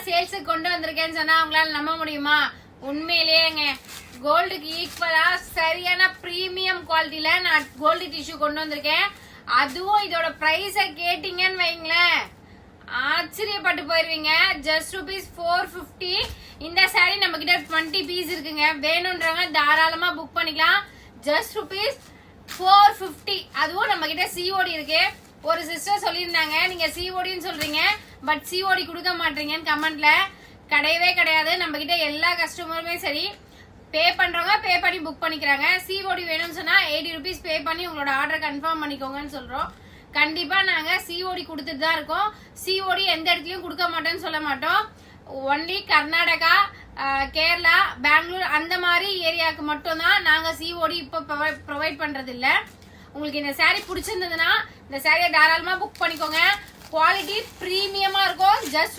சேல்ஸுக்கு கொண்டு வந்திருக்கேன்னு சொன்னா உங்களால நம்ப முடியுமா? உண்மையிலேயேங்க கோல்டுக்கு ஈக்குவலா சரியான பிரீமியம் குவாலிட்டியில நான் கோல்டு டிஷ்யூ கொண்டு வந்திருக்கேன். அதுவும் இதோட பிரைஸ கேட்டீங்கன்னு வைங்களேன், ஆச்சரியப்பட்டு போயிருவீங்க. ஜஸ்ட் ₹450. இந்த சாரி நம்ம கிட்ட 20 பீஸ் இருக்குங்க. வேணும்ன்றவங்க தாராளமா புக் பண்ணிக்கலாம். ஜஸ்ட் ₹450. அதுவும் நம்ம கிட்ட சிஓடி இருக்கு. ஒரு சிஸ்டர் சொல்லியிருந்தாங்க, நீங்க சிஓடின்னு சொல்றீங்க பட் சிஓடி கொடுக்க மாட்டீங்கன்னு கமெண்ட்ல. கிடையவே கிடையாது. நம்ம கிட்ட எல்லா கஸ்டமருமே சரி பே பண்றவங்க பே பண்ணி புக் பண்ணிக்கிறாங்க. சிஓடி வேணும்னு சொன்னா ₹80 பே பண்ணி உங்களோட ஆர்டர் கன்ஃபார்ம் பண்ணிக்கோங்கன்னு சொல்றோம். கண்டிப்பா நாங்க சிஓடி கொடுத்துட்டு தான் இருக்கோம். சிஓடி எந்த இடத்துலயும் கொடுக்க மாட்டோம்னு சொல்ல மாட்டோம். ஒன்லி கர்நாடகா, கேரளா, பெங்களூர் அந்த மாதிரி ஏரியாவுக்கு மட்டும் தான் நாங்க சிஓடி இப்ப ப்ரொவைட் பண்றது இல்ல. உங்களுக்கு இந்த சாரி பிடிச்சிருந்ததுன்னா இந்த சாரியை தாராளமா புக் பண்ணிக்கோங்க. குவாலிட்டி பிரீமியமா இருக்கும். ஜஸ்ட்